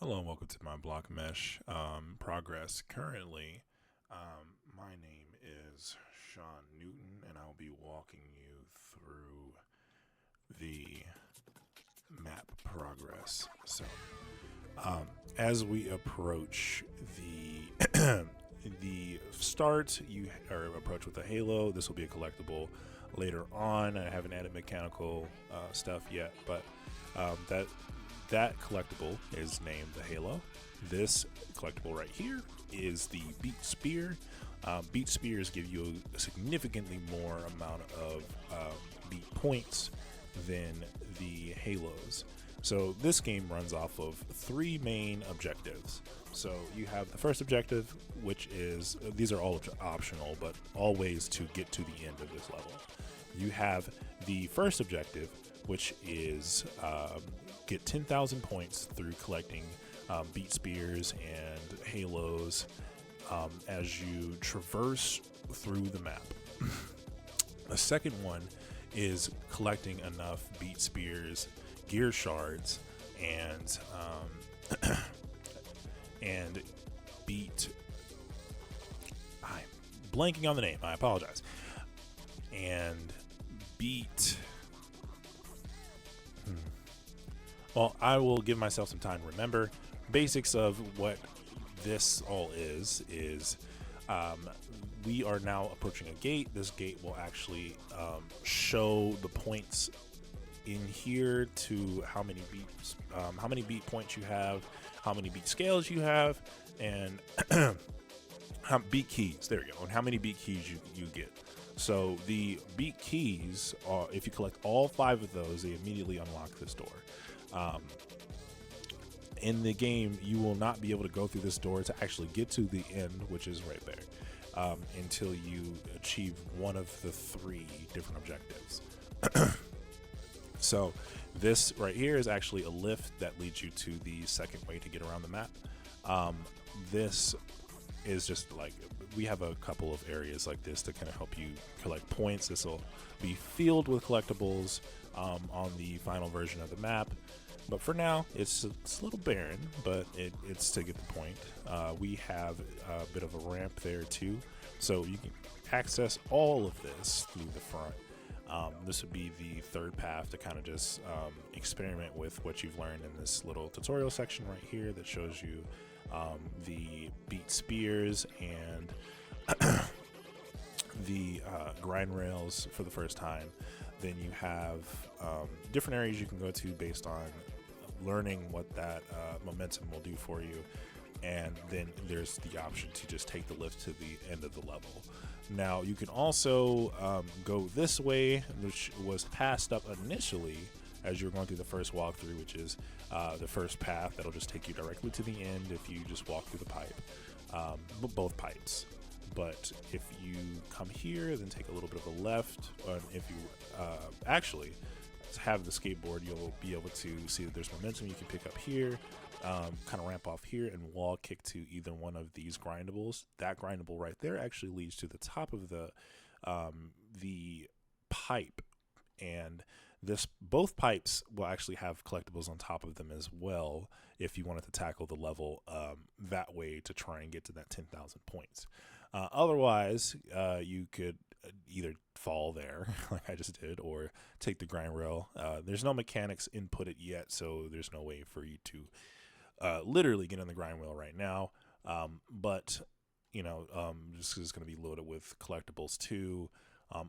Hello and welcome to my block mesh progress. Currently, my name is Sean Newton, and I'll be walking you through the map progress. So, as we approach the the start, you or approach with a halo. This will be a collectible later on. I haven't added mechanical stuff yet, but that collectible is named the Halo. This collectible right here is the Beat Spear. Beat Spears give you a significantly more amount of beat points than the Halos. So this game runs off of three main objectives. So you have the first objective, which is, these are all optional, but all ways to get to the end of this level. You have the first objective, which is get 10,000 points through collecting beat spears and halos as you traverse through the map. The second one is collecting enough beat spears, gear shards, and and beat. I'm blanking on the name. I apologize. And beat. Well, I will give myself some time to remember. Basics of what this all is we are now approaching a gate. This gate will actually show the points in here to how many beat points you have, how many beat scales you have, and how beat keys. There we go. And how many beat keys you get. So the beat keys are, if you collect all 5 of those, they immediately unlock this door. In the game, you will not be able to go through this door to actually get to the end, which is right there, until you achieve one of the 3 different objectives. So this right here is actually a lift that leads you to the second way to get around the map. This is just like, we have a couple of areas like this to kind of help you collect points. This will be filled with collectibles on the final version of the map. But for now, it's a little barren, but it's to get the point. We have a bit of a ramp there too, so you can access all of this through the front. This would be the third path to kind of just experiment with what you've learned in this little tutorial section right here that shows you the beat spears and the grind rails for the first time. Then you have different areas you can go to based on learning what that momentum will do for you, and then there's the option to just take the lift to the end of the level. Now you can also go this way, which was passed up initially as you were going through the first walkthrough, which is the first path that'll just take you directly to the end if you just walk through the pipe, both pipes. But if you come here, then take a little bit of a left, if you actually have the skateboard, you'll be able to see that there's momentum you can pick up here, kind of ramp off here, and wall kick to either one of these grindables. That grindable right there actually leads to the top of the pipe, and both pipes will actually have collectibles on top of them as well if you wanted to tackle the level that way to try and get to that 10,000 points. Otherwise, you could either fall there like I just did, or take the grind rail. There's no mechanics inputted yet, so there's no way for you to literally get on the grind rail right now. But you know, this is going to be loaded with collectibles too.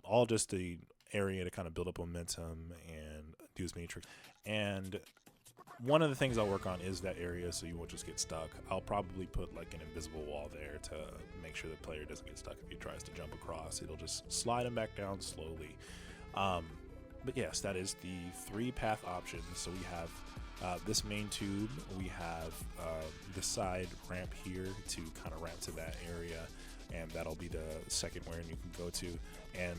All just the area to kind of build up momentum and do as many tricks. And one of the things I'll work on is that area so you won't just get stuck. I'll probably put like an invisible wall there to make sure the player doesn't get stuck if he tries to jump across. It'll just slide him back down slowly. But yes, that is the 3 path options. So we have this main tube, we have the side ramp here to kind of ramp to that area, and that'll be the second where you can go to. And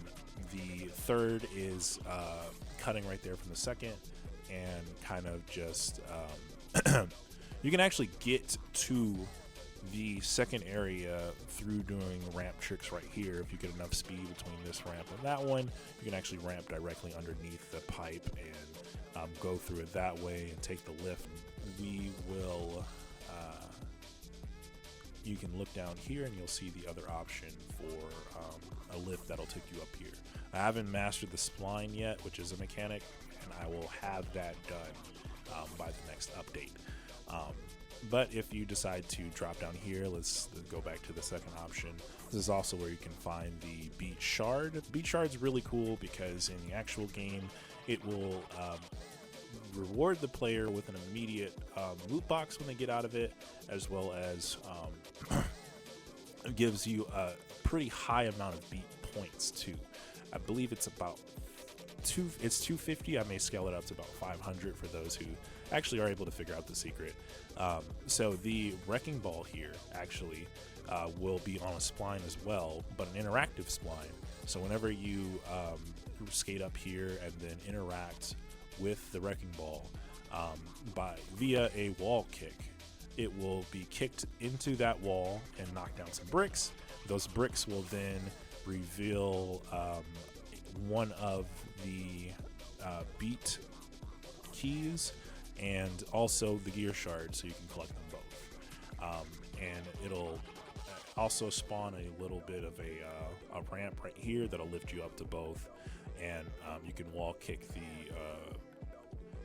the third is cutting right there from the second, and kind of just you can actually get to the second area through doing ramp tricks right here. If you get enough speed between this ramp and that one, you can actually ramp directly underneath the pipe and go through it that way and take the lift. We will you can look down here and you'll see the other option for a lift that'll take you up here. I haven't mastered the spline yet, which is a mechanic, and I will have that done by the next update. But if you decide to drop down here, let's go back to the second option. This is also where you can find the beat shard. The beat shard's really cool because in the actual game, it will reward the player with an immediate loot box when they get out of it, as well as it gives you a pretty high amount of beat points too. I believe it's about it's 250. I may scale it up to about 500 for those who actually are able to figure out the secret. So the wrecking ball here actually will be on a spline as well, but an interactive spline. So whenever you skate up here and then interact with the wrecking ball via a wall kick, it will be kicked into that wall and knock down some bricks. Those bricks will then reveal one of the beat keys and also the gear shard, so you can collect them both. And it'll also spawn a little bit of a ramp right here that'll lift you up to both, and you can wall kick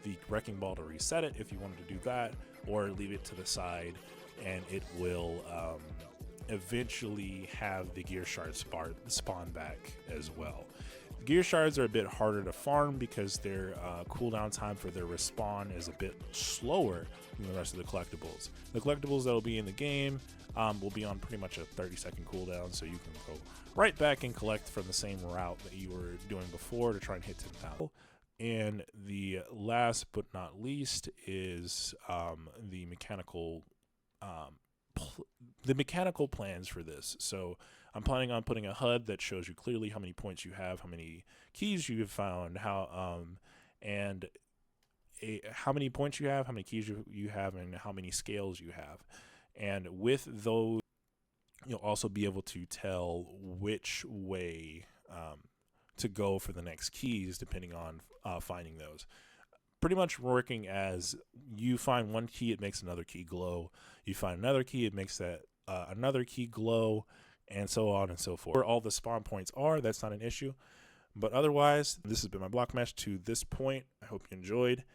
the wrecking ball to reset it if you wanted to do that, or leave it to the side and it will eventually have the gear shard spawn back as well. Gear shards are a bit harder to farm because their cooldown time for their respawn is a bit slower than the rest of the collectibles. The collectibles that will be in the game will be on pretty much a 30-second cooldown, so you can go right back and collect from the same route that you were doing before to try and hit 10,000. And the last but not least is the mechanical plans for this. So I'm planning on putting a HUD that shows you clearly how many points you have, how many keys you have found, how many points you have, how many keys you have, and how many scales you have. And with those, you'll also be able to tell which way to go for the next keys, depending on finding those. Pretty much working as you find one key, it makes another key glow. You find another key, it makes that another key glow, and so on and so forth. Where all the spawn points are, that's not an issue. But otherwise, this has been my block mesh to this point. I hope you enjoyed,